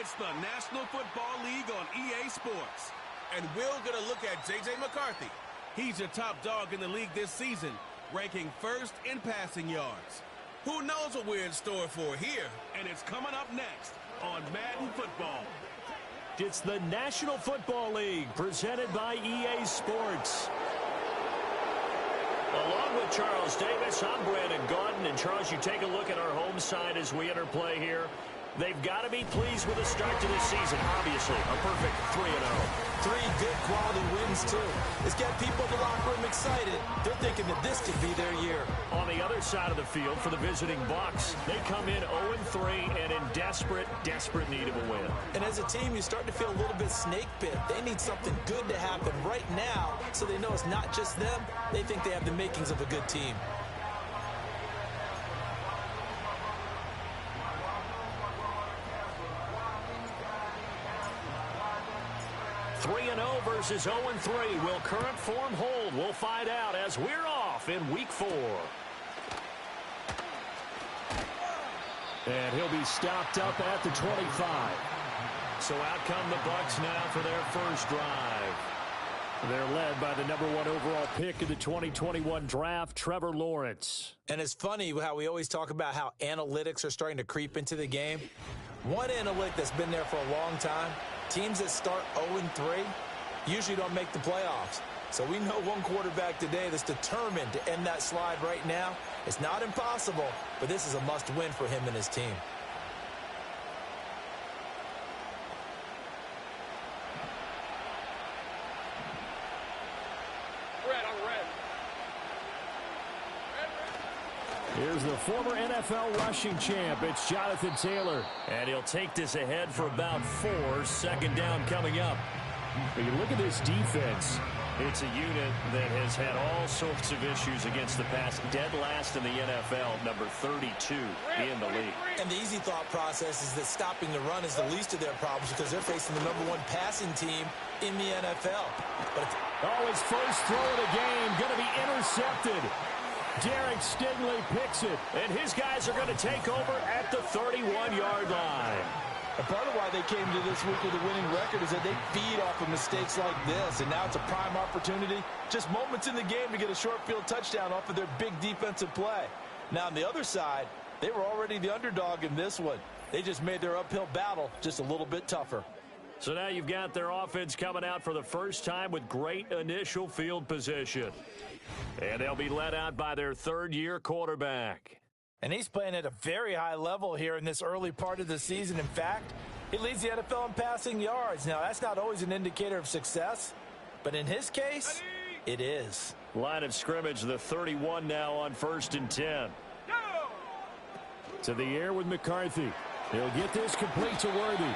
It's the National Football League on EA Sports. And we're going to look at J.J. McCarthy. He's your top dog in the league this season, ranking first in passing yards. Who knows what we're in store for here? And it's coming up next on Madden Football. It's the National Football League presented by EA Sports. Along with Charles Davis, I'm Brandon Gaudin. And Charles, you take a look at our home side as we enter play here. They've got to be pleased with the start to this season. Obviously, a perfect 3-0. 3 good quality wins, too. It's got people in the locker room excited. They're thinking that this could be their year. On the other side of the field for the visiting Bucs, they come in 0-3 and in desperate need of a win. And as a team, you start to feel a little bit snake bit. They need something good to happen right now so they know it's not just them. They think they have the makings of a good team. 3-0 versus 0-3. Will current form hold? We'll find out as we're off in Week 4. And he'll be stopped up at the 25. So out come the Bucs now for their first drive. They're led by the #1 overall pick in the 2021 draft, Trevor Lawrence. And it's funny how we always talk about how analytics are starting to creep into the game. One analytic that's been there for a long time, teams that start 0-3 usually don't make the playoffs. So we know one quarterback today that's determined to end that slide right now. It's not impossible, but this is a must-win for him and his team. Here's the former NFL rushing champ. It's Jonathan Taylor. And he'll take this ahead for about 4. Second down coming up. But you look at this defense. It's a unit that has had all sorts of issues against the pass. Dead last in the NFL, number 32 in the league. And the easy thought process is that stopping the run is the least of their problems because they're facing the #1 passing team in the NFL. But his first throw of the game going to be intercepted. Derek Stingley picks it, and his guys are going to take over at the 31-yard line. And part of why they came to this week with a winning record is that they feed off of mistakes like this, and now it's a prime opportunity, just moments in the game to get a short field touchdown off of their big defensive play. Now, on the other side, they were already the underdog in this one. They just made their uphill battle just a little bit tougher. So now you've got their offense coming out for the first time with great initial field position. And they'll be led out by their third-year quarterback. And he's playing at a very high level here in this early part of the season. In fact, he leads the NFL in passing yards. Now, that's not always an indicator of success, but in his case, it is. Line of scrimmage, the 31 now on 1st and 10. To the air with McCarthy. He'll get this complete to Worthy.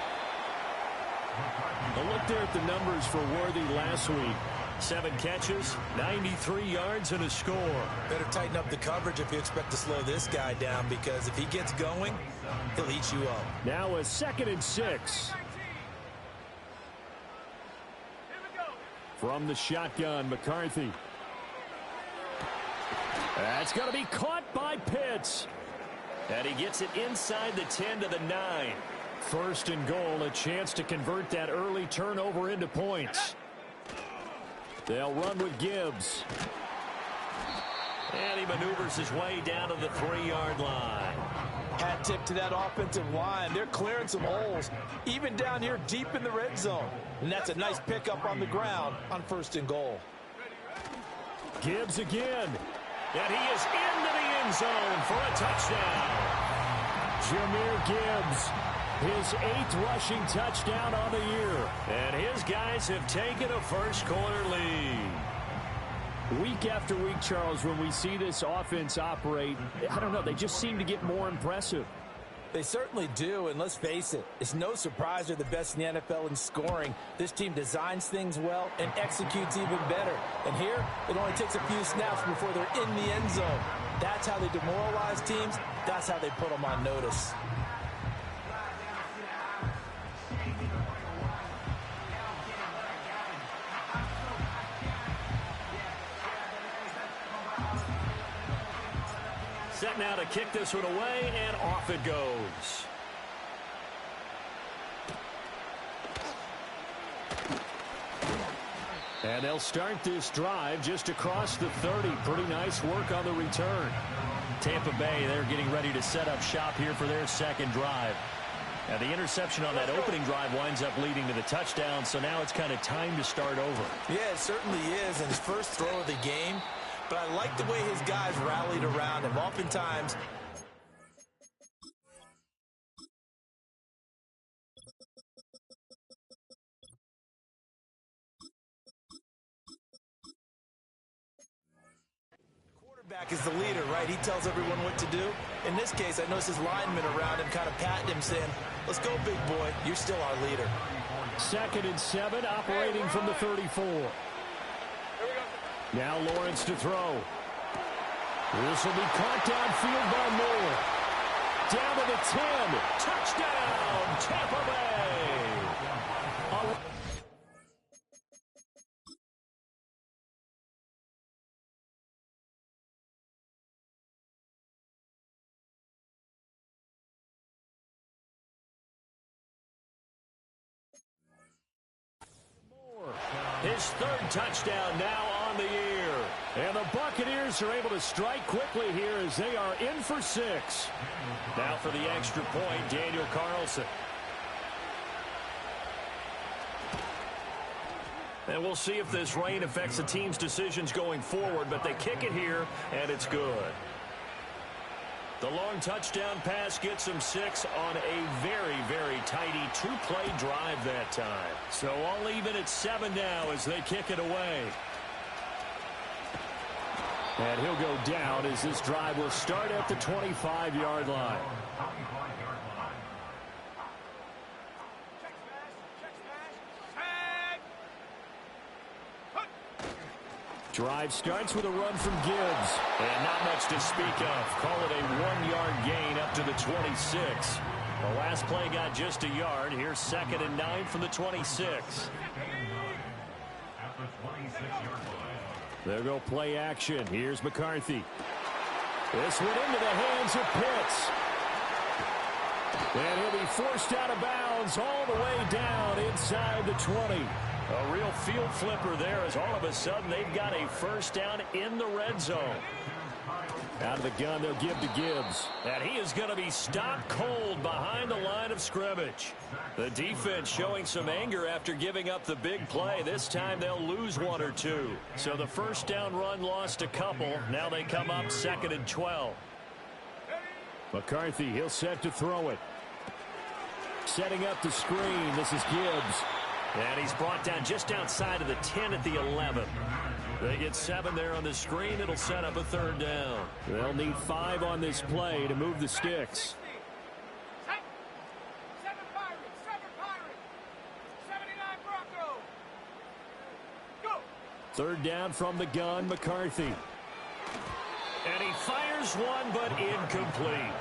A look there at the numbers for Worthy last week. 7 catches, 93 yards, and a score. Better tighten up the coverage if you expect to slow this guy down, because if he gets going, he'll eat you up. Now a 2nd and 6. From the shotgun, McCarthy. That's going to be caught by Pitts. And he gets it inside the 10 to the 9. 1st and goal, a chance to convert that early turnover into points. They'll run with Gibbs. And he maneuvers his way down to the 3-yard line. Hat tip to that offensive line. They're clearing some holes, even down here deep in the red zone. And that's a nice pickup on the ground on 1st and goal. Gibbs again. And he is into the end zone for a touchdown. Jahmyr Gibbs. His 8th rushing touchdown on the year. And his guys have taken a first-quarter lead. Week after week, Charles, when we see this offense operate, I don't know, they just seem to get more impressive. They certainly do, and let's face it, it's no surprise they're the best in the NFL in scoring. This team designs things well and executes even better. And here, it only takes a few snaps before they're in the end zone. That's how they demoralize teams. That's how they put them on notice. Set now to kick this one away, and off it goes. they'll start this drive just across the 30. Pretty nice work on the return. Tampa Bay, they're getting ready to set up shop here for their second drive. Now, the interception on that opening drive winds up leading to the touchdown, so now it's kind of time to start over. Yeah, it certainly is, and his first throw of the game. But I like the way his guys rallied around him. Oftentimes, quarterback is the leader, right? He tells everyone what to do. In this case, I noticed his linemen around him kind of patting him, saying, let's go, big boy. You're still our leader. 2nd and 7, operating from the 34. Now Lawrence to throw. This will be caught downfield by Moore. Down to the 10. Touchdown, Tampa Bay. His 3rd touchdown now on the year. And the Buccaneers are able to strike quickly here as they are in for 6. Now for the extra point, Daniel Carlson. And we'll see if this rain affects the team's decisions going forward, but they kick it here, and it's good. The long touchdown pass gets them 6 on a very, very tidy 2-play drive that time. So all even at 7 now as they kick it away. And he'll go down as this drive will start at the 25-yard line. Drive starts with a run from Gibbs. And not much to speak of. Call it a 1-yard gain up to the 26. The last play got just a yard. Here's 2nd and 9 from the 26. There go play action. Here's McCarthy. This went into the hands of Pitts. And he'll be forced out of bounds all the way down inside the 20. A real field flipper there as all of a sudden they've got a first down in the red zone. Out of the gun, they'll give to Gibbs. And he is going to be stopped cold behind the line of scrimmage. The defense showing some anger after giving up the big play. This time they'll lose 1 or 2. So the first down run lost a couple. Now they come up 2nd and 12. McCarthy, he'll set to throw it. Setting up the screen. This is Gibbs. And he's brought down just outside of the 10 at the 11. They get 7 there on the screen. It'll set up a 3rd down. They'll need 5 on this play to move the sticks. 7 Pirates, 79 Broncos. Go. 3rd down from the gun, McCarthy. And he fires one, but incomplete.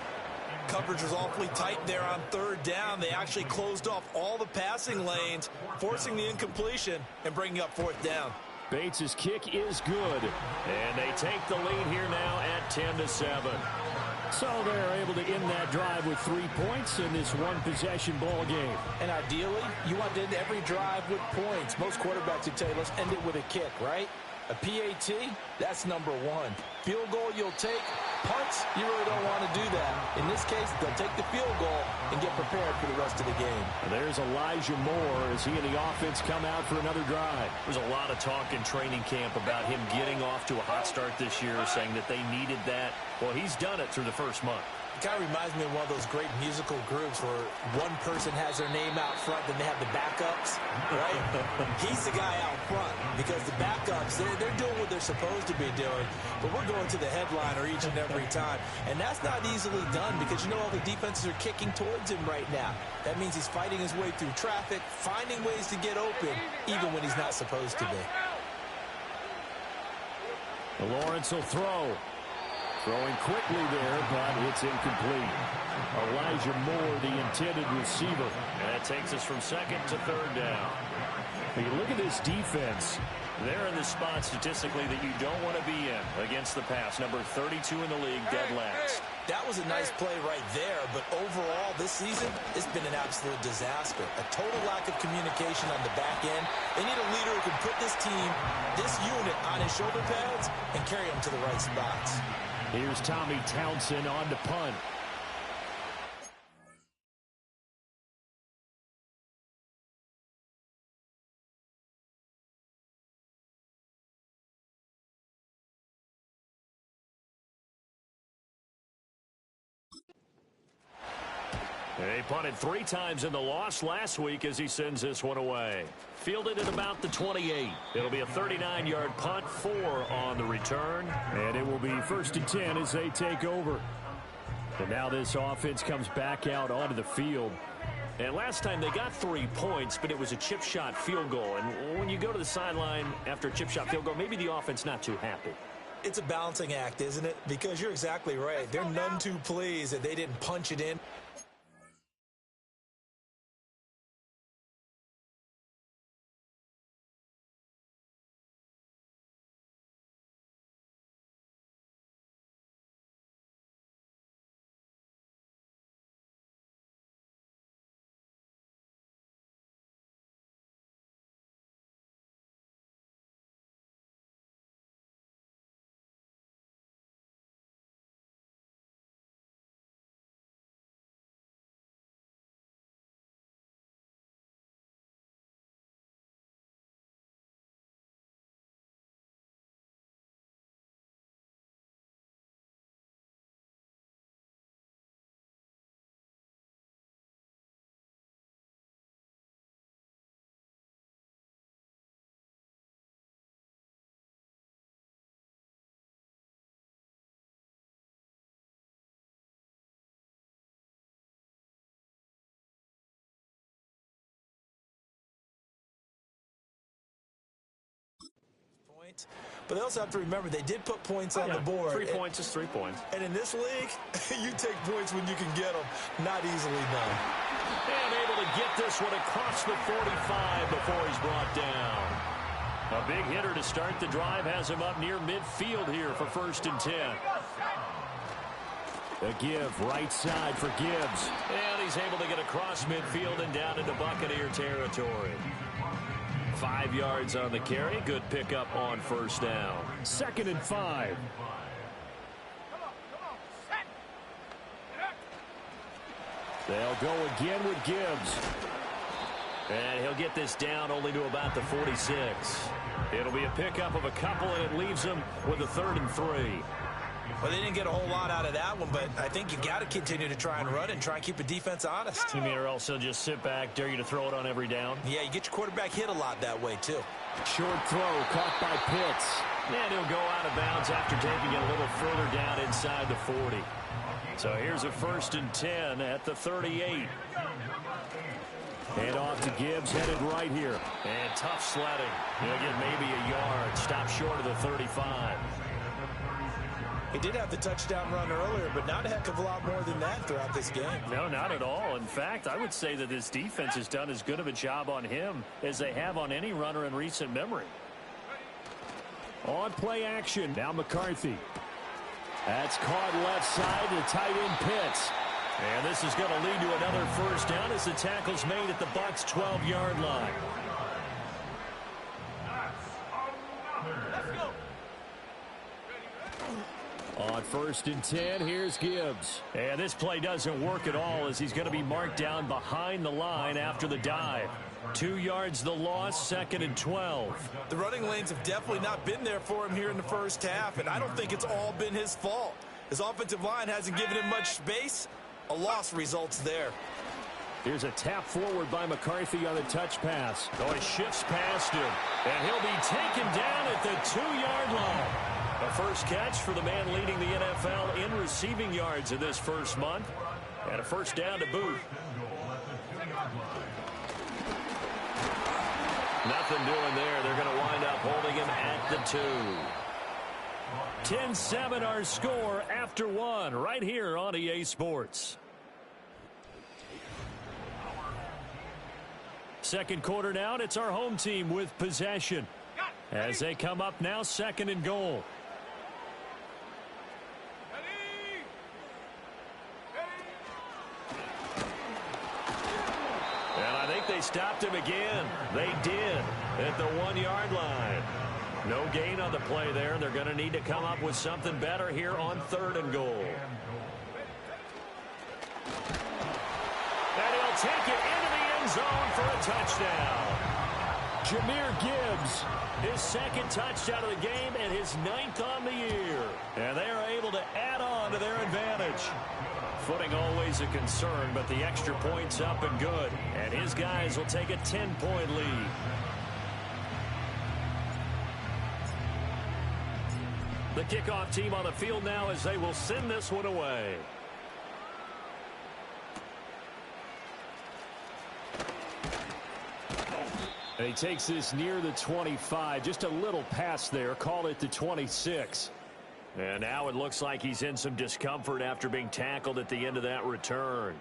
Coverage was awfully tight there on 3rd down. They actually closed off all the passing lanes, forcing the incompletion and bringing up 4th down. Bates' kick is good. And they take the lead here now at 10-7. So they're able to end that drive with 3 points in this one-possession ball game. And ideally, you want to end every drive with points. Most quarterbacks would tell you, let's end it with a kick, right? A PAT, that's number 1. Field goal you'll take. Punts, you really don't want to do that. In this case, they'll take the field goal and get prepared for the rest of the game. There's Elijah Moore as he and the offense come out for another drive. There's a lot of talk in training camp about him getting off to a hot start this year, saying that they needed that. Well, he's done it through the first month. It kind of reminds me of one of those great musical groups where one person has their name out front, then they have the backups, right? He's the guy out front because the backups, they're doing what they're supposed to be doing, but we're going to the headliner each and every time. And that's not easily done because you know all the defenses are kicking towards him right now. That means he's fighting his way through traffic, finding ways to get open, even when he's not supposed to be. Lawrence will throw. Throwing quickly there, but it's incomplete. Elijah Moore, the intended receiver. And that takes us from 2nd to 3rd down. You look at this defense. They're in the spot statistically that you don't want to be in against the pass. Number 32 in the league, dead last. That was a nice play right there, but overall this season, it's been an absolute disaster. A total lack of communication on the back end. They need a leader who can put this team, this unit, on his shoulder pads and carry them to the right spots. Here's Tommy Townsend on to punt. They punted 3 times in the loss last week as he sends this one away. Fielded at about the 28. It'll be a 39-yard punt, 4 on the return. And it will be 1st and 10 as they take over. And now this offense comes back out onto the field. And last time they got 3 points, but it was a chip shot field goal. And when you go to the sideline after a chip shot field goal, maybe the offense not too happy. It's a balancing act, isn't it? Because you're exactly right. They're none too pleased that they didn't punch it in. But they also have to remember they did put points on the board. 3 points is 3 points. And in this league, you take points when you can get them. Not easily done. And able to get this one across the 45 before he's brought down. A big hitter to start the drive has him up near midfield here for 1st and 10. A give right side for Gibbs. And he's able to get across midfield and down into Buccaneer territory. 5 yards on the carry. Good pickup on 1st down. 2nd and 5. They'll go again with Gibbs. And he'll get this down only to about the 46. It'll be a pickup of a couple, and it leaves him with a 3rd and 3. Well, they didn't get a whole lot out of that one, but I think you got to continue to try and run and try and keep the defense honest. You mean, or else he'll just sit back, dare you to throw it on every down? Yeah, you get your quarterback hit a lot that way, too. Short throw caught by Pitts. And he'll go out of bounds after taking it a little further down inside the 40. So here's a 1st and 10 at the 38. And off to Gibbs, headed right here. And tough sledding. He'll get maybe a yard. Stop short of the 35. He did have the touchdown run earlier, but not a heck of a lot more than that throughout this game. No, not at all. In fact, I would say that this defense has done as good of a job on him as they have on any runner in recent memory. On play action, now McCarthy. That's caught left side to tight end Pitts. And this is going to lead to another 1st down as the tackle's made at the Bucs' 12-yard line. On 1st and 10, here's Gibbs. And this play doesn't work at all as he's going to be marked down behind the line after the dive. 2 yards the loss, 2nd and 12. The running lanes have definitely not been there for him here in the 1st half, and I don't think it's all been his fault. His offensive line hasn't given him much space. A loss results there. Here's a tap forward by McCarthy on the touch pass. Oh, he shifts past him, and he'll be taken down at the 2-yard line. A 1st catch for the man leading the NFL in receiving yards in this 1st month. And a 1st down to boot. Nothing doing there. They're going to wind up holding him at the 2. 10-7 our score after 1 right here on EA Sports. Second quarter now, and it's our home team with possession. As they come up now, 2nd and goal. And I think they stopped him again. They did at the 1-yard line. No gain on the play there. They're going to need to come up with something better here on 3rd and goal. And he'll take it into the end zone for a touchdown. Jahmyr Gibbs, his 2nd touchdown of the game and his 9th on the year. And they are able to add on to their advantage. Footing always a concern, but the extra point's up and good. And his guys will take a 10-point lead. The kickoff team on the field now as they will send this one away. And he takes this near the 25. Just a little pass there. Call it the 26. And now it looks like he's in some discomfort after being tackled at the end of that return.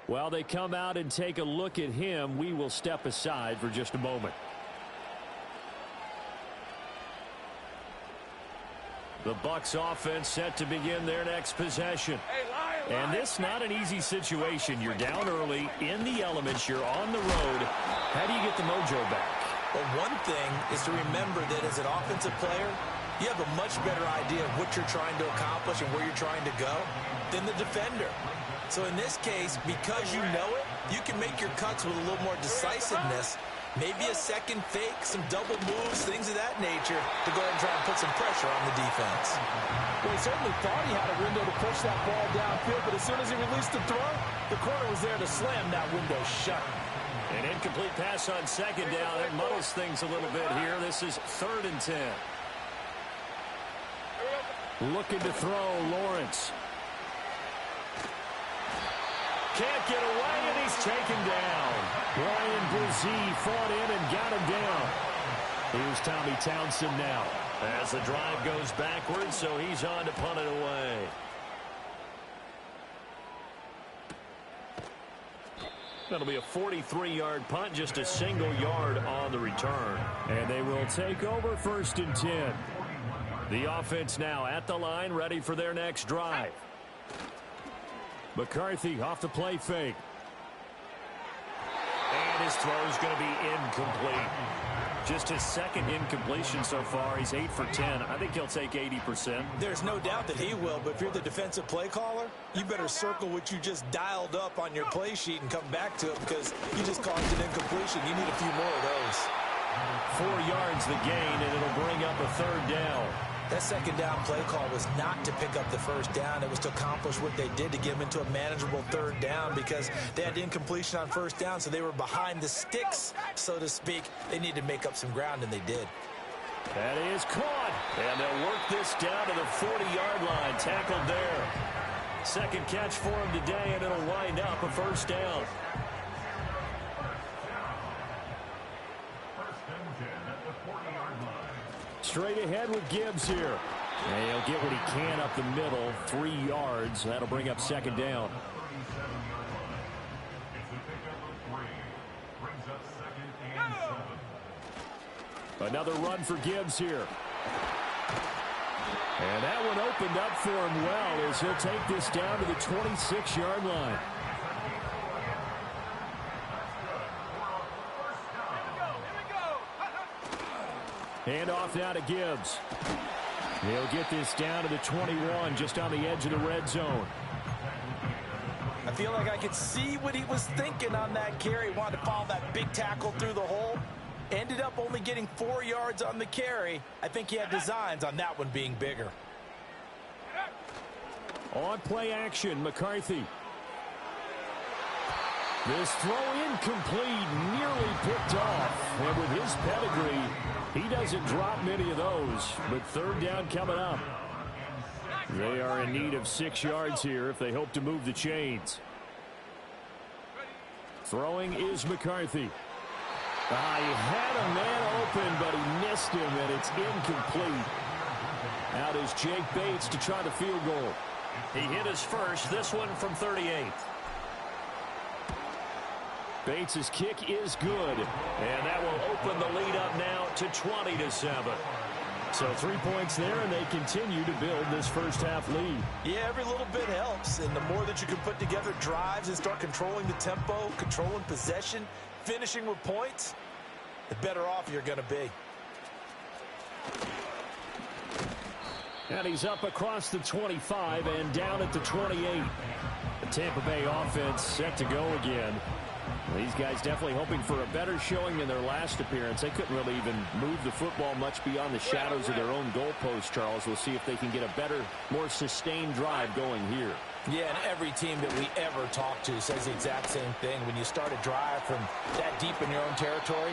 While they come out and take a look at him, we will step aside for just a moment. The Bucs offense set to begin their next possession. And this not an easy situation. You're down early, in the elements, you're on the road. How do you get the mojo back? Well, one thing is to remember that as an offensive player, you have a much better idea of what you're trying to accomplish and where you're trying to go than the defender. So in this case, because you know it, you can make your cuts with a little more decisiveness. Maybe a second fake, some double moves, things of that nature to go ahead and try and put some pressure on the defense. Well, he certainly thought he had a window to push that ball downfield, but as soon as he released the throw, the corner was there to slam that window shut. An incomplete pass on 2nd down. It muddles things a little bit here. This is 3rd and 10. Looking to throw, Lawrence. Can't get away, and he's taken down. Ryan Brzee fought in and got him down. Here's Tommy Townsend now. As the drive goes backwards, so he's on to punt it away. That'll be a 43-yard punt, just a single yard on the return. And they will take over 1st and 10. The offense now at the line, ready for their next drive. McCarthy off the play fake. And his throw is going to be incomplete. Just his 2nd incompletion so far. He's 8 for 10. I think he'll take 80%. There's no doubt that he will, but if you're the defensive play caller, you better circle what you just dialed up on your play sheet and come back to it because you just caused an incompletion. You need a few more of those. 4 yards the gain, and it'll bring up a 3rd down. That 2nd down play call was not to pick up the 1st down. It was to accomplish what they did to get them into a manageable 3rd down because they had incompletion on 1st down, so they were behind the sticks, so to speak. They needed to make up some ground, and they did. That is caught. And they'll work this down to the 40-yard line. Tackled there. 2nd catch for him today, and it'll wind up a 1st down. Straight ahead with Gibbs here. And he'll get what he can up the middle, 3 yards. That'll bring up 2nd down. Another run for Gibbs here. And that one opened up for him well as he'll take this down to the 26-yard line. Hand off now to Gibbs. He'll get this down to the 21, just on the edge of the red zone. I feel like I could see what he was thinking on that carry. Wanted to follow that big tackle through the hole. Ended up only getting 4 yards on the carry. I think he had designs on that one being bigger. On play action, McCarthy. This throw incomplete, nearly picked off. And with his pedigree, he doesn't drop many of those. But 3rd down coming up. They are in need of 6 yards here if they hope to move the chains. Throwing is McCarthy. He had a man open, but he missed him, and it's incomplete. Out is Jake Bates to try the field goal. He hit his first, this one from 38. Bates' kick is good, and that will open the lead up now to 20-7. So 3 points there, and they continue to build this first half lead. Yeah, every little bit helps, and the more that you can put together drives and start controlling the tempo, controlling possession, finishing with points, the better off you're going to be. And he's up across the 25 and down at the 28. The Tampa Bay offense set to go again. These guys definitely hoping for a better showing in their last appearance. They couldn't really even move the football much beyond the shadows of their own goalpost, Charles. We'll see if they can get a better, more sustained drive going here. Yeah, and every team that we ever talk to says the exact same thing. When you start a drive from that deep in your own territory,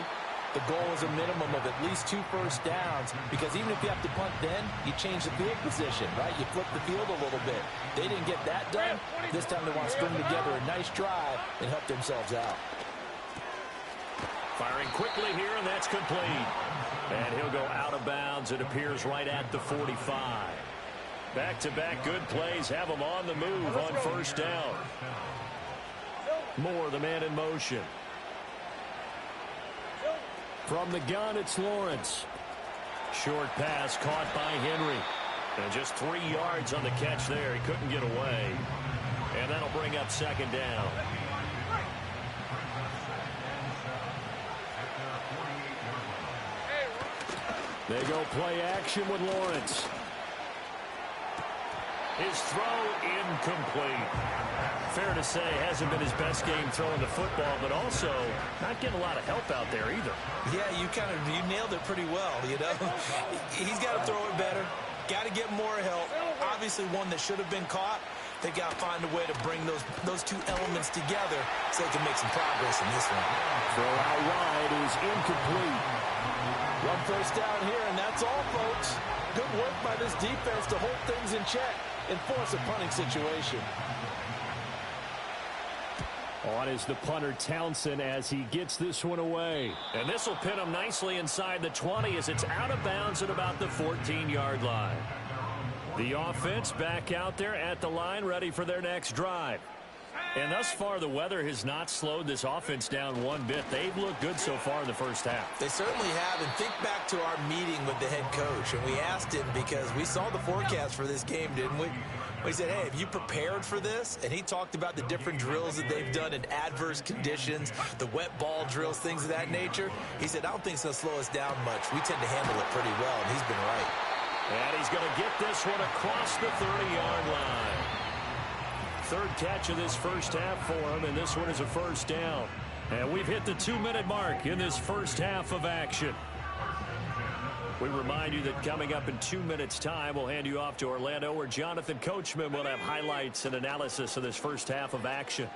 the goal is a minimum of at least 2 first downs, because even if you have to punt then, you change the field position, right? You flip the field a little bit. They didn't get that done. This time they want to string together a nice drive and help themselves out. Firing quickly here, and that's complete. And he'll go out of bounds. It appears right at the 45. Back-to-back good plays have him on the move on first down. Moore, the man in motion. From the gun, it's Lawrence. Short pass caught by Henry. And just 3 yards on the catch there. He couldn't get away. And that'll bring up second down. They go play action with Lawrence. His throw incomplete. Fair to say, hasn't been his best game throwing the football, but also not getting a lot of help out there either. Yeah, you nailed it pretty well, you know. He's got to throw it better. Got to get more help. Obviously one that should have been caught. They got to find a way to bring those two elements together so they can make some progress in this one. Throw out wide is incomplete. 1 first down here, and that's all, folks. Good work by this defense to hold things in check and force a punting situation. On is the punter Townsend as he gets this one away. And this will pin him nicely inside the 20 as it's out of bounds at about the 14-yard line. The offense back out there at the line, ready for their next drive. And thus far, the weather has not slowed this offense down one bit. They've looked good so far in the first half. They certainly have. And think back to our meeting with the head coach. And we asked him, because we saw the forecast for this game, didn't we? We said, hey, have you prepared for this? And he talked about the different drills that they've done in adverse conditions, the wet ball drills, things of that nature. He said, I don't think it's going to slow us down much. We tend to handle it pretty well, and he's been right. And he's going to get this one across the 30-yard line. Third catch of this first half for him, and this one is a first down. And we've hit the 2-minute mark in this first half of action. We remind you that coming up in 2 minutes' time, we'll hand you off to Orlando, where Jonathan Coachman will have highlights and analysis of this first half of action.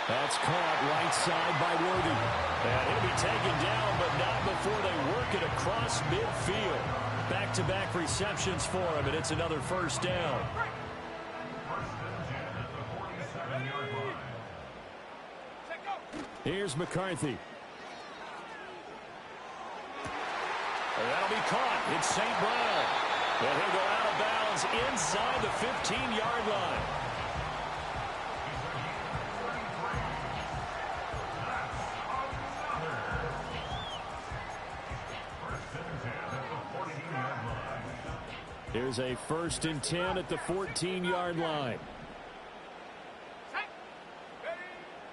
That's caught right side by Worthy. And he'll be taken down, but not before they work it across midfield. Back-to-back receptions for him, and it's another first down. Here's McCarthy. And that'll be caught. It's St. Brown. And he'll go out of bounds inside the 15-yard line. Here's a 1st and 10 at the 14-yard line.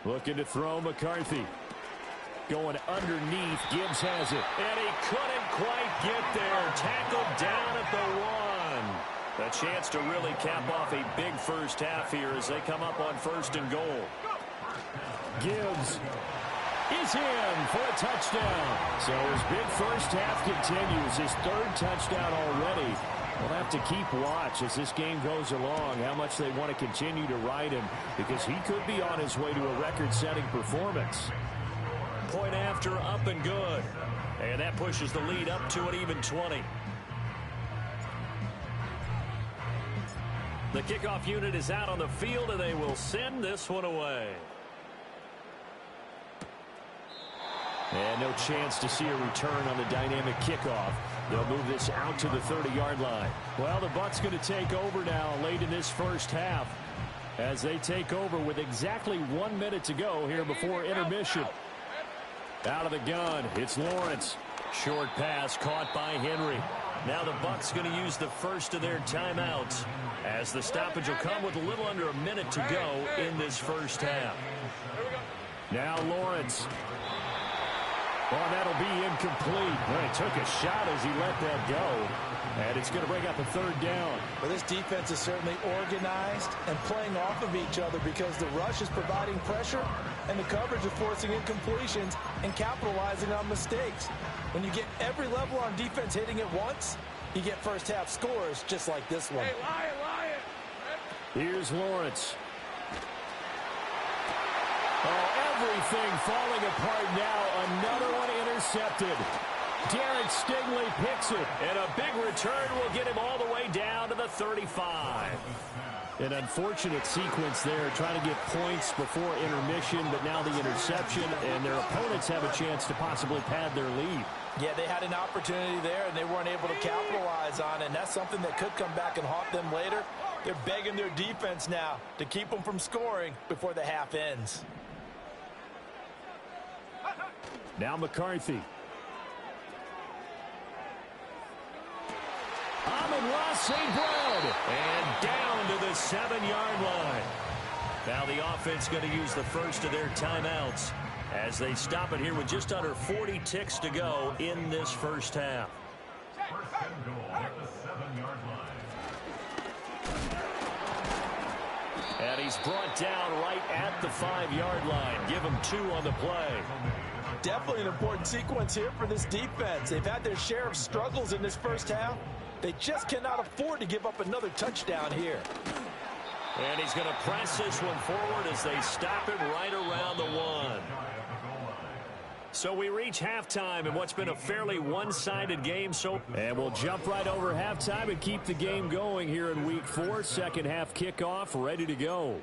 Looking to throw McCarthy. Going underneath. Gibbs has it. And he couldn't quite get there. Tackled down at the 1. A chance to really cap off a big first half here as they come up on 1st and goal. Gibbs is in for a touchdown. So his big first half continues. His 3rd touchdown already. We'll have to keep watch as this game goes along, how much they want to continue to ride him, because he could be on his way to a record-setting performance. Point after, up and good. And that pushes the lead up to an even 20. The kickoff unit is out on the field, and they will send this one away. And no chance to see a return on the dynamic kickoff. They'll move this out to the 30-yard line. Well, the Bucs going to take over now late in this first half. as they take over with exactly 1 minute to go here before intermission. Out of the gun, it's Lawrence. Short pass caught by Henry. Now the Bucs going to use the first of their timeouts, as the stoppage will come with a little under a minute to go in this first half. Now Lawrence. Oh, that'll be incomplete. Well, he took a shot as he let that go. And it's going to bring up a third down. Well, this defense is certainly organized and playing off of each other because the rush is providing pressure and the coverage is forcing incompletions and capitalizing on mistakes. When you get every level on defense hitting it once, you get first half scores just like this one. Hey, Lion! Here's Lawrence. Oh, everything falling apart now. Another one intercepted. Derek Stingley picks it, and a big return will get him all the way down to the 35. An unfortunate sequence there, trying to get points before intermission, but now the interception, and their opponents have a chance to possibly pad their lead. Yeah, they had an opportunity there, and they weren't able to capitalize on it, and that's something that could come back and haunt them later. They're begging their defense now to keep them from scoring before the half ends. Now McCarthy. Amon-Ra St. Brown. And down to the 7-yard line. Now the offense going to use the first of their timeouts as they stop it here with just under 40 ticks to go in this first half. First and goal at the 7-yard line. And he's brought down right at the 5-yard line. Give him 2 on the play. Definitely an important sequence here for this defense. They've had their share of struggles in this first half. They just cannot afford to give up another touchdown here. And he's going to press this one forward as they stop him right around the 1. So we reach halftime in what's been a fairly one-sided game. And we'll jump right over halftime and keep the game going here in Week 4. Second half kickoff, ready to go.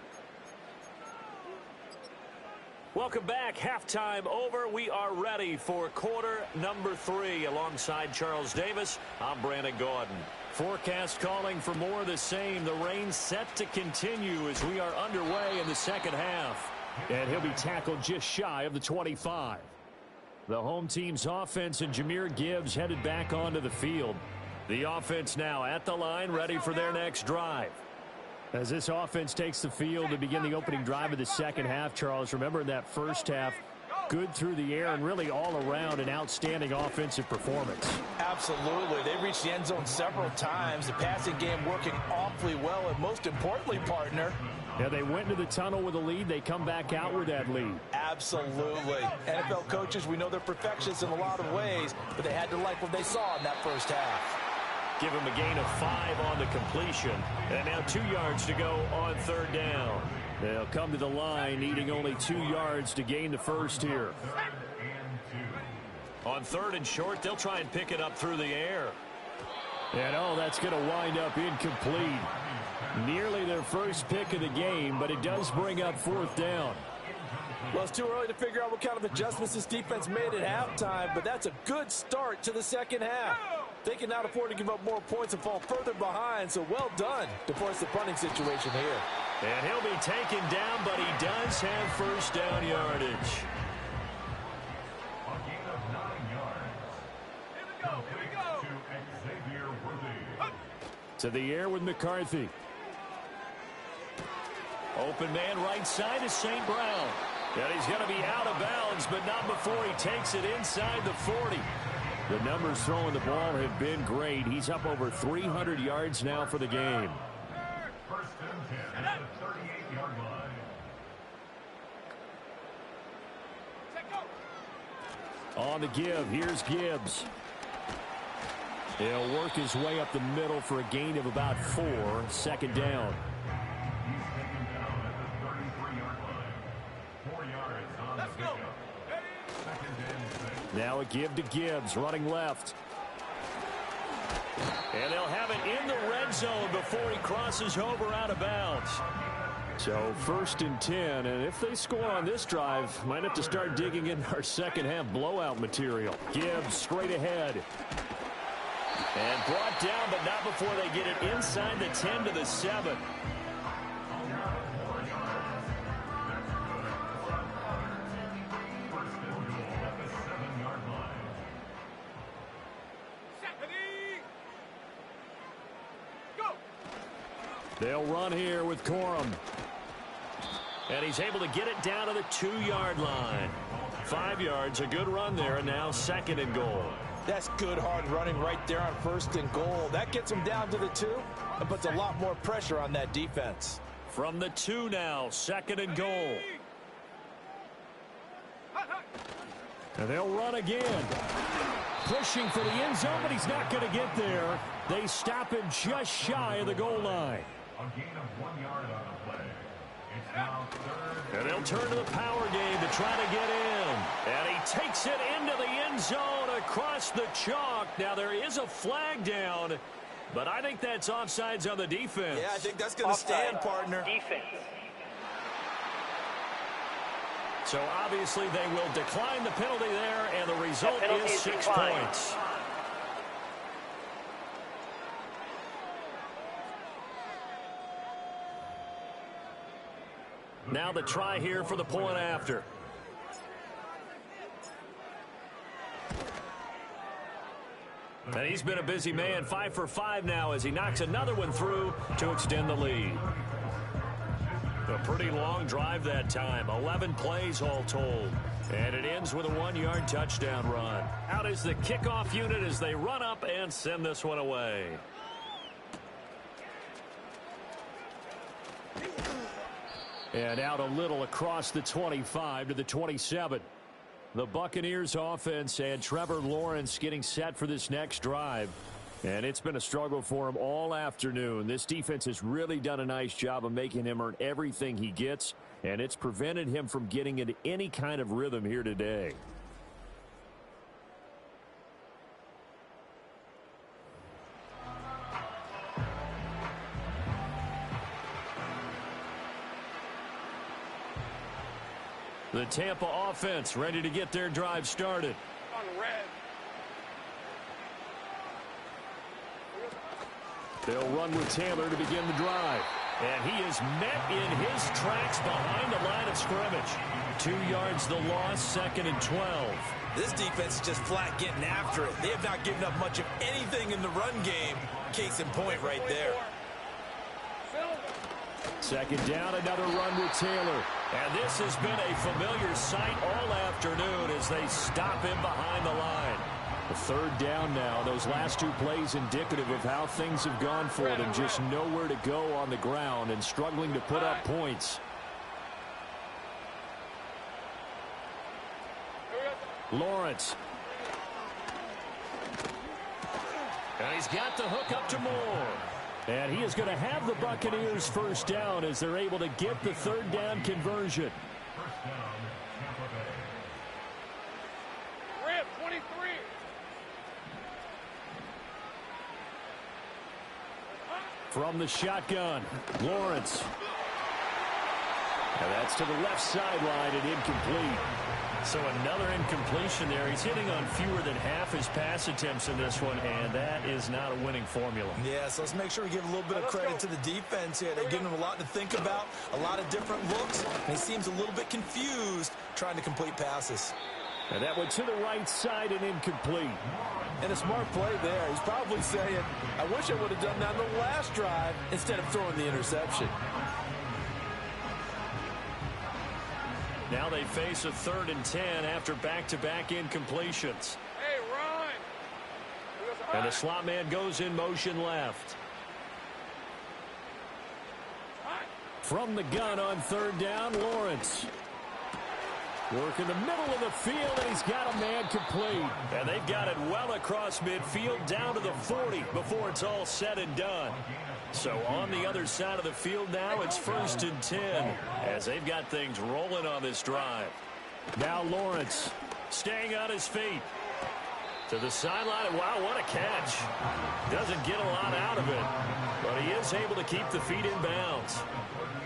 Welcome back. Halftime over. We are ready for quarter number 3. Alongside Charles Davis, I'm Brandon Gaudin. Forecast calling for more of the same. The rain set to continue as we are underway in the second half. And he'll be tackled just shy of the 25. The home team's offense and Jahmyr Gibbs headed back onto the field. The offense now at the line, ready for their next drive. As this offense takes the field to begin the opening drive of the second half, Charles, remember in that first half, good through the air and really all around an outstanding offensive performance. Absolutely. They reached the end zone several times. The passing game working awfully well, and most importantly, partner, yeah, they went into the tunnel with a lead. They come back out with that lead. Absolutely. NFL coaches, we know they're perfectionists in a lot of ways, but they had to like what they saw in that first half. Give him a gain of 5 on the completion. And now 2 yards to go on third down. They'll come to the line needing only 2 yards to gain the first here. On third and short, they'll try and pick it up through the air. And oh, that's going to wind up incomplete. Nearly their first pick of the game, but it does bring up fourth down. Well, it's too early to figure out what kind of adjustments this defense made at halftime, but that's a good start to the second half. They cannot afford to give up more points and fall further behind, so well done to force the punting situation here. And he'll be taken down, but he does have first down yardage. A gain of 9 yards. Here we go. To Xavier Worthy. To the air with McCarthy. Open man right side is St. Brown. And he's going to be out of bounds, but not before he takes it inside the 40. The numbers throwing the ball have been great. He's up over 300 yards now for the game. First and 10 at the 38-yard line. On the give, here's Gibbs. He'll work his way up the middle for a gain of about 4. Second down. He's taken down at the 33-yard line. 4 yards on the pickup. Second and 6. Now a give to Gibbs, running left. And they'll have it in the red zone before he crosses over out of bounds. So first and 10, and if they score on this drive, might have to start digging in our second half blowout material. Gibbs straight ahead. And brought down, but not before they get it inside the 10 to the 7. They'll run here with Corum. And he's able to get it down to the 2-yard line. 5 yards, a good run there, and now 2nd and goal. That's good hard running right there on 1st and goal. That gets them down to the 2 and puts a lot more pressure on that defense. From the 2 now, 2nd and goal. And they'll run again. Pushing for the end zone, but he's not going to get there. They stop him just shy of the goal line. A gain of 1 yard on the play. It's now 3rd. And they'll turn to the power game to try to get in. And he takes it into the end zone across the chalk. Now there is a flag down, but I think that's offsides on the defense. Yeah, I think that's going to stand, partner. Defense. So obviously they will decline the penalty there, and the result is 6 points. Now the try here for the point after. And he's been a busy man, 5 for 5 now as he knocks another one through to extend the lead. A pretty long drive that time, 11 plays all told. And it ends with a 1-yard touchdown run. Out is the kickoff unit as they run up and send this one away. And out a little across the 25 to the 27. The Buccaneers offense and Trevor Lawrence getting set for this next drive. And it's been a struggle for him all afternoon. This defense has really done a nice job of making him earn everything he gets, and it's prevented him from getting into any kind of rhythm here today. The Tampa offense ready to get their drive started. On red. They'll run with Taylor to begin the drive. And he is met in his tracks behind the line of scrimmage. 2 yards the loss, 2nd and 12. This defense is just flat getting after it. They have not given up much of anything in the run game. Case in point right there. 2nd down, another run with Taylor. And this has been a familiar sight all afternoon as they stop him behind the line. The 3rd down now. Those last 2 plays indicative of how things have gone for them. Just nowhere to go on the ground and struggling to put up points. Lawrence. And he's got the hook up to Moore. And he is going to have the Buccaneers 1st down as they're able to get the 3rd down conversion. 1st down, Tampa Bay. Red 23. From the shotgun, Lawrence. And that's to the left sideline and incomplete. So another incompletion there. He's hitting on fewer than half his pass attempts in this one, and that is not a winning formula. Yeah, so let's make sure we give a little bit of credit to the defense here. They're giving him a lot to think about, a lot of different looks, and he seems a little bit confused trying to complete passes. And that went to the right side and incomplete. And a smart play there. He's probably saying, I wish I would have done that on the last drive instead of throwing the interception. Now they face a 3rd and 10 after back-to-back incompletions. Hey, run. And the slot man goes in motion left. From the gun on 3rd down, Lawrence. Work in the middle of the field, and he's got a man complete. And they've got it well across midfield, down to the 40 before it's all said and done. So on the other side of the field now, it's 1st and 10 as they've got things rolling on this drive. Now Lawrence staying on his feet. To the sideline. Wow, what a catch. Doesn't get a lot out of it, but he is able to keep the feet in bounds.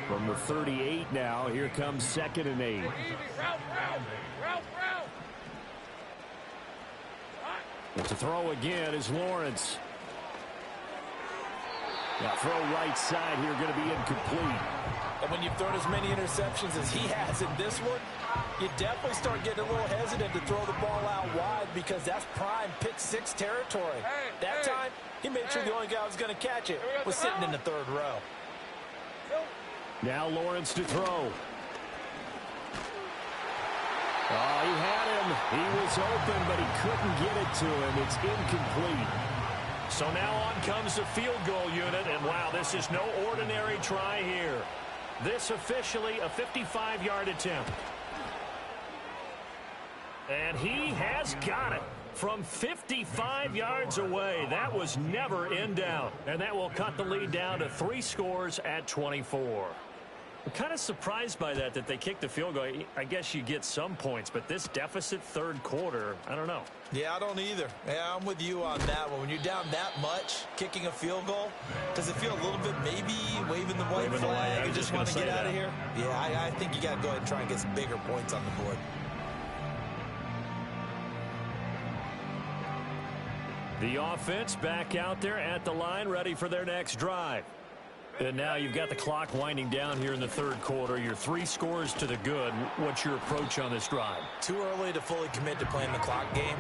From the 38 now, here comes 2nd and 8. And to throw again is Lawrence. Now throw right side here, going to be incomplete. And when you've thrown as many interceptions as he has in this one, you definitely start getting a little hesitant to throw the ball out wide because that's prime pick 6 territory. That time, he made sure the only guy who was going to catch it was sitting in the 3rd row. Now Lawrence to throw. Oh, he had him. He was open, but he couldn't get it to him. It's incomplete. So now on comes the field goal unit, and wow, this is no ordinary try here. This officially a 55-yard attempt. And he has got it from 55 yards away. That was never in doubt. And that will cut the lead down to 3 scores at 24. I'm kind of surprised by that they kicked the field goal. I guess you get some points, but this deficit third quarter, I don't know. Yeah, I don't either. Yeah, I'm with you on that one. When you're down that much, kicking a field goal, does it feel a little bit maybe waving the white flag? You just want to get out of here? Yeah, I think you got to go ahead and try and get some bigger points on the board. The offense back out there at the line, ready for their next drive. And now you've got the clock winding down here in the third quarter. You're 3 scores to the good. What's your approach on this drive? Too early to fully commit to playing the clock game.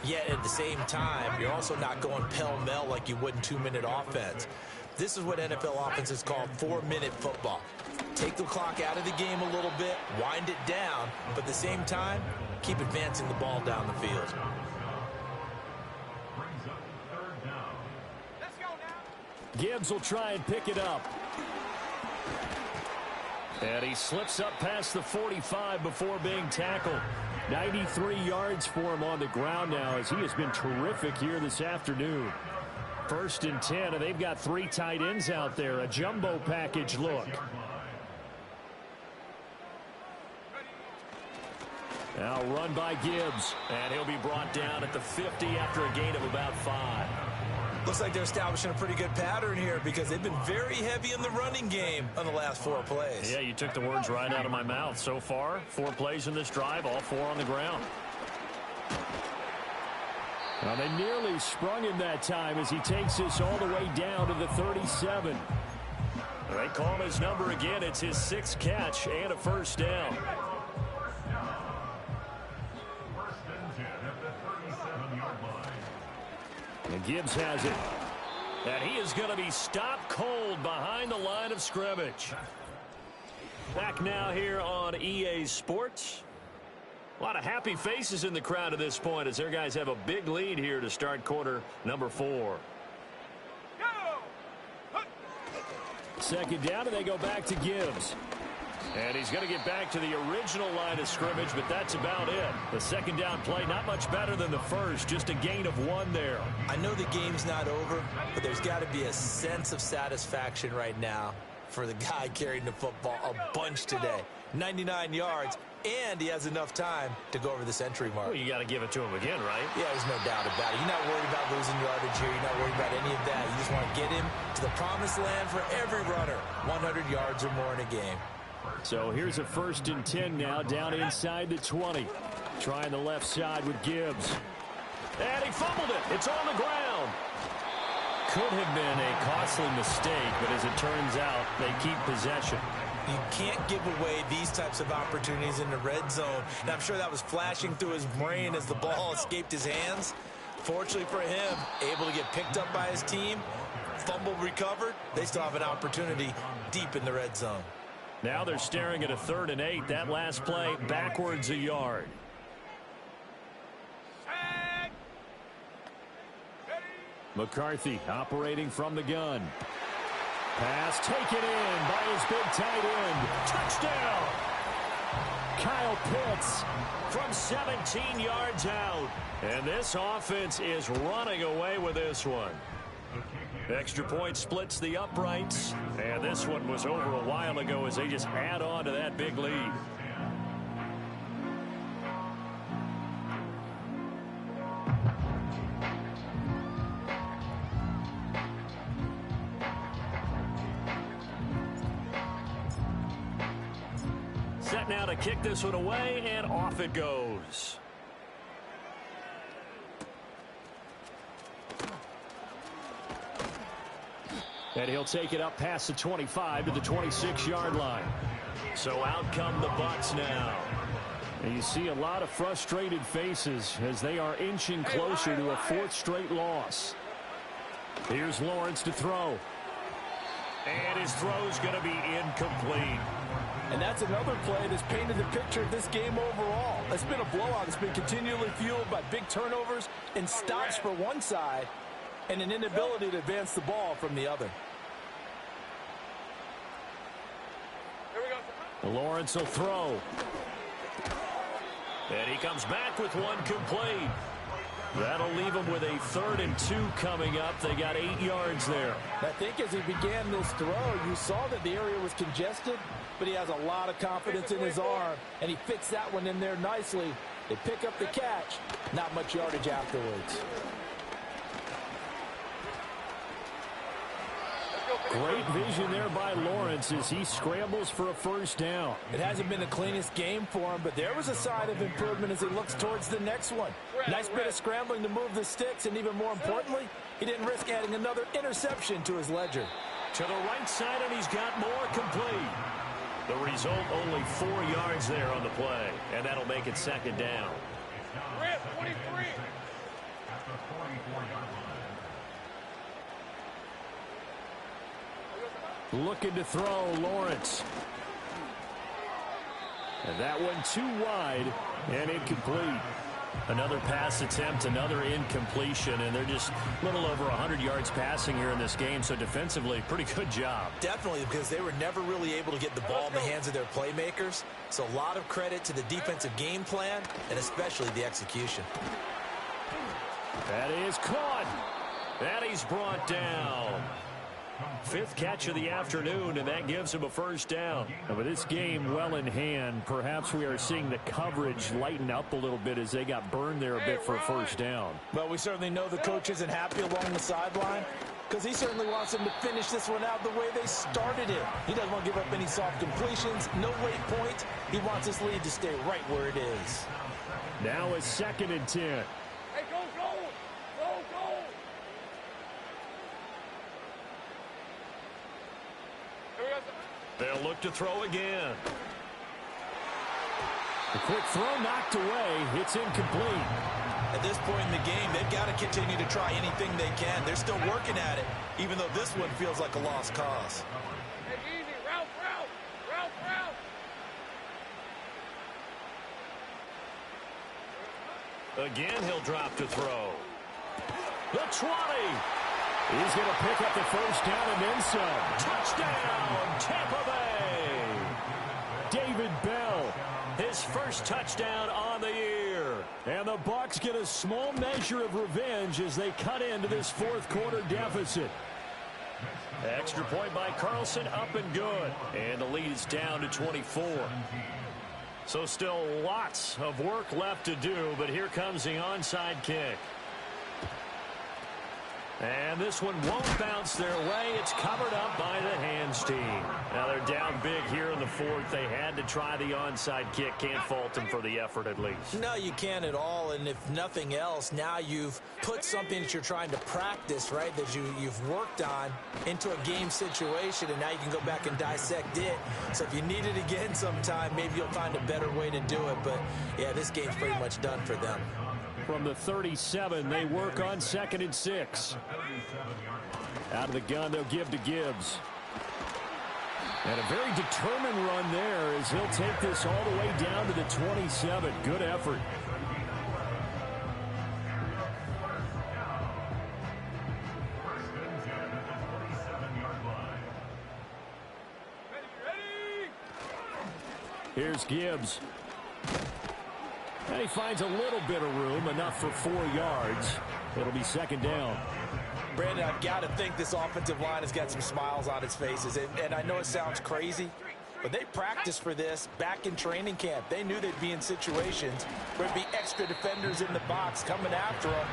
Yet at the same time, you're also not going pell-mell like you would in 2-minute offense. This is what NFL offenses call 4-minute football. Take the clock out of the game a little bit, wind it down, but at the same time, keep advancing the ball down the field. Gibbs will try and pick it up. And he slips up past the 45 before being tackled. 93 yards for him on the ground now as he has been terrific here this afternoon. 1st and 10, and they've got 3 tight ends out there. A jumbo package look. Now run by Gibbs. And he'll be brought down at the 50 after a gain of about 5. Looks like they're establishing a pretty good pattern here because they've been very heavy in the running game on the last 4 plays. Yeah, you took the words right out of my mouth. So far, 4 plays in this drive, all 4 on the ground. Well, they nearly sprung him that time as he takes this all the way down to the 37. They call his number again. It's his 6th catch and a 1st down. And Gibbs has it. And he is going to be stopped cold behind the line of scrimmage. Back now here on EA Sports. A lot of happy faces in the crowd at this point as their guys have a big lead here to start quarter number 4. 2nd down, and they go back to Gibbs. And he's going to get back to the original line of scrimmage, but that's about it. The 2nd down play, not much better than the first, just a gain of 1 there. I know the game's not over, but there's got to be a sense of satisfaction right now for the guy carrying the football a bunch today. 99 yards, and he has enough time to go over the century mark. Well, you got to give it to him again, right? Yeah, there's no doubt about it. You're not worried about losing yardage here. You're not worried about any of that. You just want to get him to the promised land for every runner. 100 yards or more in a game. So here's a 1st and 10 now down inside the 20. Trying the left side with Gibbs. And he fumbled it. It's on the ground. Could have been a costly mistake, but as it turns out, they keep possession. You can't give away these types of opportunities in the red zone. And I'm sure that was flashing through his brain as the ball escaped his hands. Fortunately for him, able to get picked up by his team, fumble recovered. They still have an opportunity deep in the red zone. Now they're staring at a 3rd and 8. That last play backwards a yard. McCarthy operating from the gun. Pass taken in by his big tight end. Touchdown! Kyle Pitts from 17 yards out. And this offense is running away with this one. Extra point splits the uprights. And this one was over a while ago as they just add on to that big lead. Set now to kick this one away, and off it goes. And he'll take it up past the 25 to the 26-yard line. So out come the Bucs now. And you see a lot of frustrated faces as they are inching closer to a 4th straight loss. Here's Lawrence to throw. And his throw's going to be incomplete. And that's another play that's painted the picture of this game overall. It's been a blowout. It's been continually fueled by big turnovers and stops for one side and an inability to advance the ball from the other. Lawrence will throw. And he comes back with one complete. That'll leave him with a 3rd and 2 coming up. They got 8 yards there. I think as he began this throw, you saw that the area was congested, but he has a lot of confidence in his arm, and he fits that one in there nicely. They pick up the catch. Not much yardage afterwards. Great vision there by Lawrence as he scrambles for a first down. It hasn't been the cleanest game for him, but there was a sign of improvement as he looks towards the next one. Nice bit of scrambling to move the sticks, and even more importantly, he didn't risk adding another interception to his ledger. To the right side, and he's got more complete. The result, only 4 yards there on the play, and that'll make it 2nd down. At the 44-yard line. Looking to throw, Lawrence. And that one too wide and incomplete. Another pass attempt, another incompletion, and they're just a little over 100 yards passing here in this game, so defensively, pretty good job. Definitely, because they were never really able to get the ball in the hands of their playmakers. So a lot of credit to the defensive game plan and especially the execution. That is caught. And he's brought down. 5th catch of the afternoon, and that gives him a first down. And with this game well in hand, perhaps we are seeing the coverage lighten up a little bit as they got burned there a bit for a first down. Well, we certainly know the coach isn't happy along the sideline because he certainly wants them to finish this one out the way they started it. He doesn't want to give up any soft completions, no late points. He wants this lead to stay right where it is. Now a 2nd and 10. Hey, go, go! Go, go! They'll look to throw again. The quick throw knocked away. It's incomplete. At this point in the game, they've got to continue to try anything they can. They're still working at it, even though this one feels like a lost cause. Hey, easy. Route, route. Route, route. Again, he'll drop to throw. The 20. He's going to pick up the first down and then some. Touchdown, Tampa Bay. David Bell. His first touchdown on the year. And the Bucs get a small measure of revenge as they cut into this 4th quarter deficit. Extra point by Carlson, up and good. And the lead is down to 24. So still lots of work left to do, but here comes the onside kick. And this one won't bounce their way. It's covered up by the hands team. Now they're down big here in the 4th. They had to try the onside kick. Can't fault them for the effort at least. No, you can't at all. And if nothing else, now you've put something that you're trying to practice, right, that you've worked on into a game situation, and now you can go back and dissect it. So if you need it again sometime, maybe you'll find a better way to do it. But, yeah, this game's pretty much done for them. From the 37, they work on 2nd and 6. Out of the gun, they'll give to Gibbs. And a very determined run there as he'll take this all the way down to the 27. Good effort. Here's Gibbs. And he finds a little bit of room, enough for 4 yards. It'll be 2nd down. Brandon, I've got to think this offensive line has got some smiles on its faces. And I know it sounds crazy, but they practiced for this back in training camp. They knew they'd be in situations where there'd be extra defenders in the box coming after them,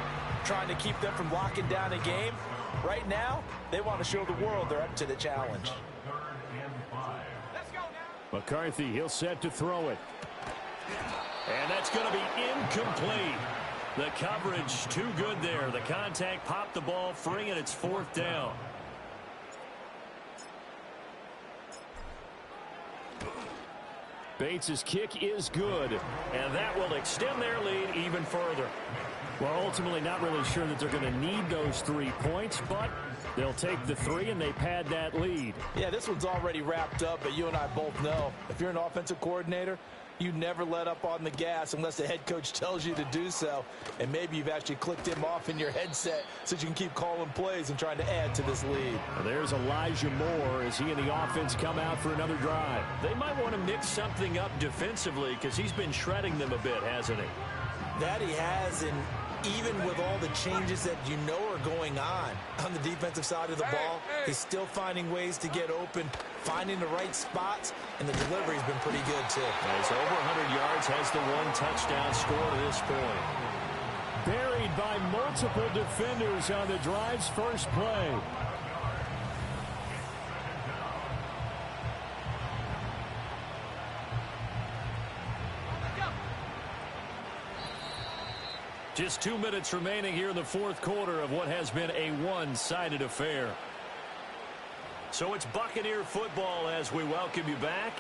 trying to keep them from locking down a game. Right now, they want to show the world they're up to the challenge. McCarthy, he'll set to throw it. And that's going to be incomplete. The coverage too good there. The contact popped the ball free, and it's 4th down. Bates' kick is good. And that will extend their lead even further. Well, ultimately not really sure that they're going to need those 3 points, but They'll take the 3, and they pad that lead. Yeah, this one's already wrapped up, but you and I both know if you're an offensive coordinator, you never let up on the gas unless the head coach tells you to do so. And maybe you've actually clicked him off in your headset so you can keep calling plays and trying to add to this lead. Well, there's Elijah Moore as he and the offense come out for another drive. They might want to mix something up defensively because he's been shredding them a bit, hasn't he? That he has, and even with all the changes that you know are going on the defensive side of the ball, he's still finding ways to get open, finding the right spots, and the delivery's been pretty good, too. He's over 100 yards, has the 1 touchdown score to this point. Buried by multiple defenders on the drive's first play. Just 2 minutes remaining here in the fourth quarter of what has been a one-sided affair. So it's Buccaneer football as we welcome you back.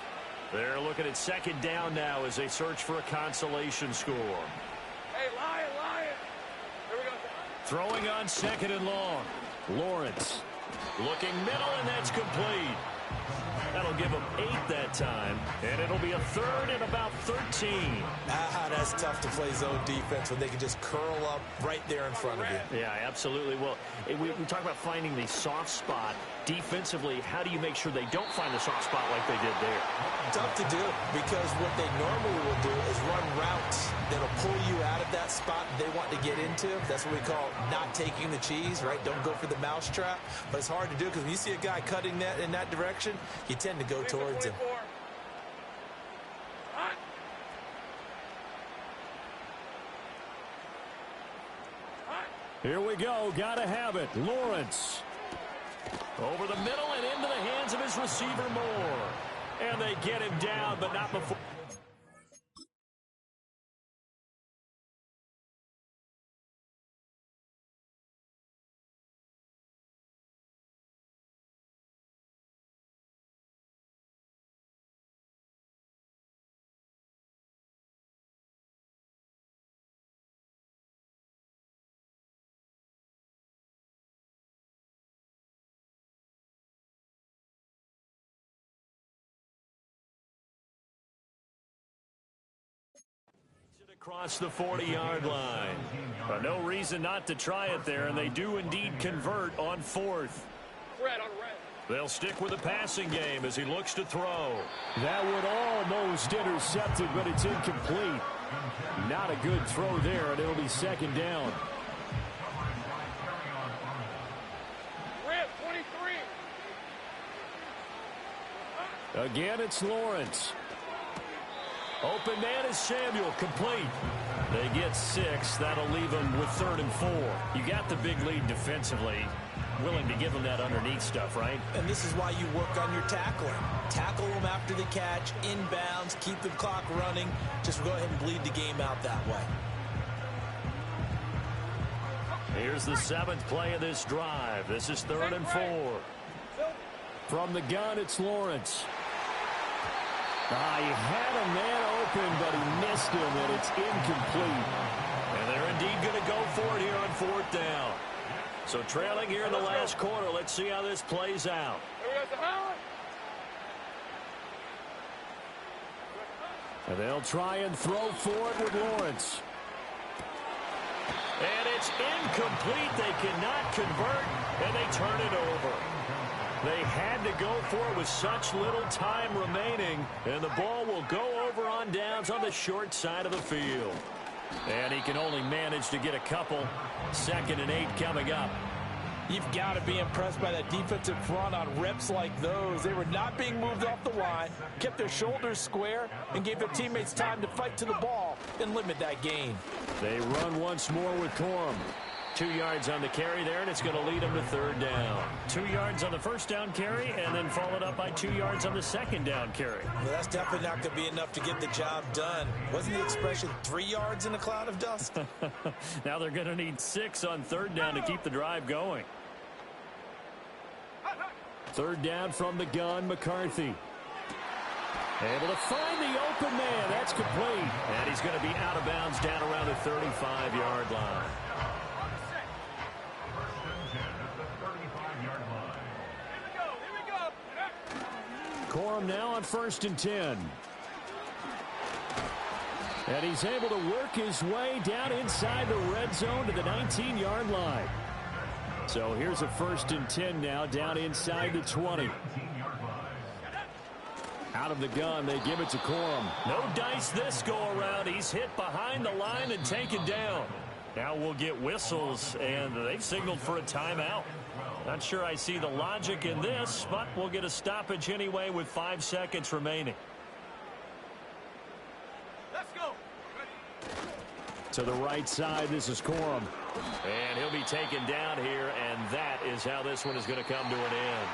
They're looking at second down now as they search for a consolation score. Hey, Lion! Here we go. Throwing on second and long. Lawrence looking middle, and that's complete. That'll give them 8 that time, and it'll be a third and about 13. That's tough to play zone defense when they can just curl up right there in front of you. Yeah, absolutely. Well, we talk about finding the soft spot. Defensively, how do you make sure they don't find the soft spot like they did there? Tough to do because what they normally will do is run routes that'll pull you out of that spot they want to get into. That's what we call not taking the cheese, right? Don't go for the mousetrap. But it's hard to do because when you see a guy cutting that in that direction, you tend to go towards him. Here we go. Gotta have it. Lawrence. Over the middle and into the hands of his receiver, Moore. And they get him down, but not before. Across the 40-yard line. But no reason not to try it there, and they do indeed convert on fourth. Red on red. They'll stick with the passing game as he looks to throw. That would almost intercept it, but it's incomplete. Not a good throw there, and it'll be second down. Red 23. Again, it's Lawrence. Open man is Samuel, complete. They get 6. That'll leave them with 3rd and 4. You got the big lead defensively. Willing to give them that underneath stuff, right? And this is why you work on your tackling. Tackle them after the catch, inbounds, keep the clock running. Just go ahead and bleed the game out that way. Here's the 7th play of this drive. This is 3rd and 4. From the gun, it's Lawrence. He had a man open, but he missed him, and it's incomplete. And they're indeed going to go for it here on 4th down. So trailing here in the last quarter. Let's see how this plays out. And they'll try and throw for it with Lawrence. And it's incomplete. They cannot convert, and they turn it over. They had to go for it with such little time remaining, and the ball will go over on downs on the short side of the field. And he can only manage to get a couple. 2nd and 8 coming up. You've got to be impressed by that defensive front on reps like those. They were not being moved off the line, kept their shoulders square, and gave their teammates time to fight to the ball and limit that gain. They run once more with Corum. 2 yards on the carry there, and it's going to lead them to 3rd down. 2 yards on the first down carry, and then followed up by 2 yards on the second down carry. Well, that's definitely not going to be enough to get the job done. Wasn't the expression 3 yards in a cloud of dust? Now they're going to need 6 on 3rd down to keep the drive going. 3rd down from the gun, McCarthy. Able to find the open man. That's complete. And he's going to be out of bounds down around the 35-yard line. Corum now on 1st and 10. And he's able to work his way down inside the red zone to the 19-yard line. So here's a 1st and 10 now down inside the 20. Out of the gun, they give it to Corum. No dice this go-around. He's hit behind the line and taken down. Now we'll get whistles, and they've signaled for a timeout. Not sure I see the logic in this, but we'll get a stoppage anyway with 5 seconds remaining. Let's go. To the right side, this is Corum. And he'll be taken down here, and that is how this one is going to come to an end.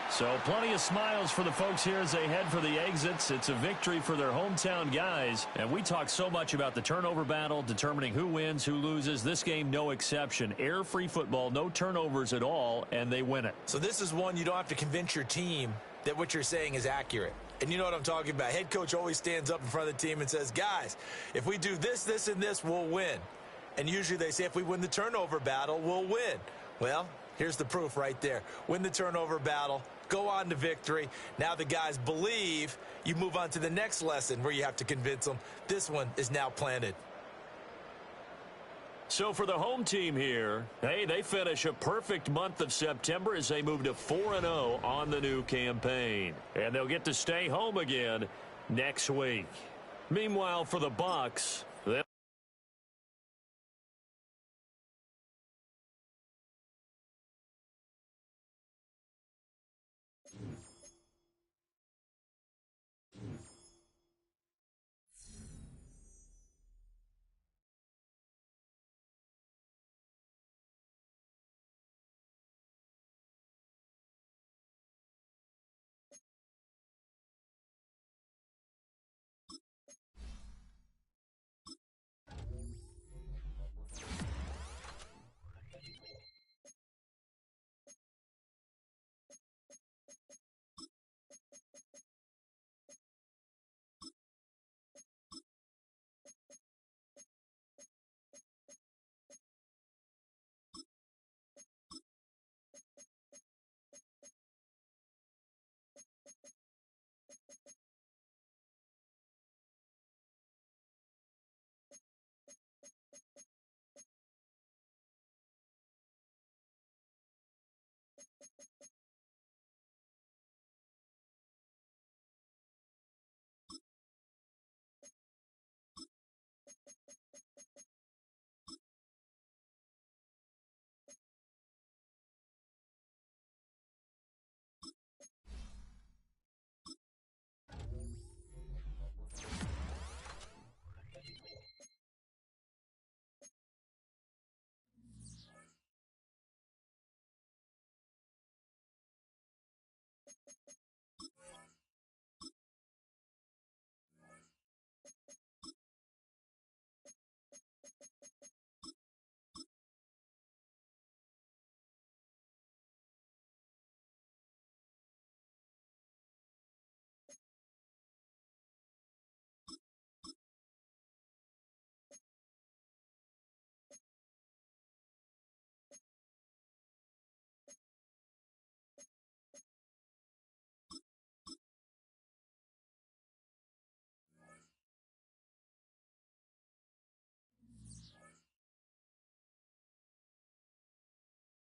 So plenty of smiles for the folks here as they head for the exits. It's a victory for their hometown guys. And we talk so much about the turnover battle, determining who wins, who loses. This game, no exception. Air-free football, no turnovers at all, and they win it. So this is one you don't have to convince your team that what you're saying is accurate. And you know what I'm talking about. Head coach always stands up in front of the team and says, guys, if we do this, this, and this, we'll win. And usually they say if we win the turnover battle, we'll win. Well, here's the proof right there. Win the turnover battle. Go on to victory. Now the guys believe. You move on to the next lesson where you have to convince them. This one is now planted. So for the home team here, hey, they finish a perfect month of September as they move to 4-0 on the new campaign. And they'll get to stay home again next week. Meanwhile, for the Bucs,